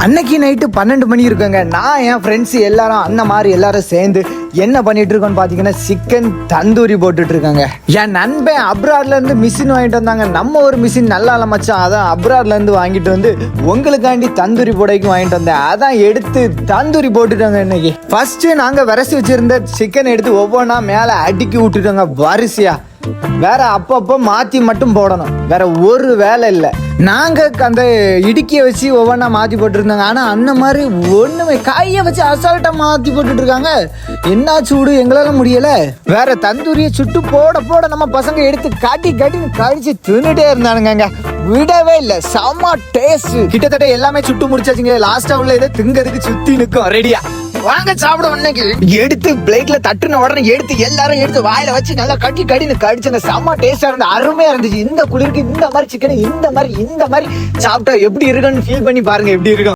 அன்னைக்கு நைட்டு 12 மணி இருக்குங்க. நான் என் ஃப்ரெண்ட்ஸ் எல்லாரும் அண்ணன் மாதிரி எல்லாரும் சேர்ந்து என்ன பண்ணிட்டு இருக்கோன்னு பாத்தீங்கன்னா சிக்கன் தந்தூரி போட்டுட்டு இருக்காங்க. என் நண்பன் அப்ராட்ல இருந்து மிஷின் வாங்கிட்டு வந்தாங்க. நம்ம ஒரு மிஷின் நல்லா இல்ல மச்சான், அதான் அப்ராட்ல இருந்து வாங்கிட்டு வந்து உங்களுக்காண்டி தந்தூரி போடைக்கு வாங்கிட்டு வந்தேன். அதான் எடுத்து தந்தூரி போட்டுட்டாங்க. இன்னைக்கு ஃபர்ஸ்ட் நாங்க விரசி வச்சிருந்த சிக்கன் எடுத்து ஒவ்வொன்றா மேல அடுக்கி விட்டுட்டோங்க வரிசையா. வேற அப்பப்போ மாத்தி மட்டும் போடணும், வேற ஒரு வேலை இல்லை. நாங்க அந்த இடுக்கிய வச்சு ஒவ்வொன்றா மாத்தி போட்டுருந்தாங்க. ஆனா அந்த மாதிரி ஒண்ணுமே கையை வச்சு அசால்ட்டா மாத்தி போட்டுட்டு இருக்காங்க. என்ன சூடு எங்களால முடியல. வேற தந்தூரியை சுட்டு போட போட நம்ம பசங்க எடுத்து காட்டி கடிச்சு தின்னுட்டே இருந்தானுங்க. விடவே இல்லை, செம்ம டேஸ்ட். கிட்டத்தட்ட எல்லாமே சுட்டு முடிச்சாச்சுங்க. லாஸ்டா உள்ள இதை திங்கிறதுக்கு சுத்தி நிற்கும் ரெடியா. வாங்க சாப்பிட. இன்னைக்கு எடுத்து பிளேட்ல தட்டுன உடனே எடுத்து எல்லாரும் எடுத்து வாயில வச்சு நல்லா கடிச்சு செம்ம டேஸ்டா இருந்து அருமையா இருந்துச்சு. இந்த குளிருக்கு இந்த மாதிரி சிக்கன் இந்த மாதிரி சாப்பிட்டா எப்படி இருக்குன்னு ஃபீல் பண்ணி பாருங்க எப்படி இருக்கும்.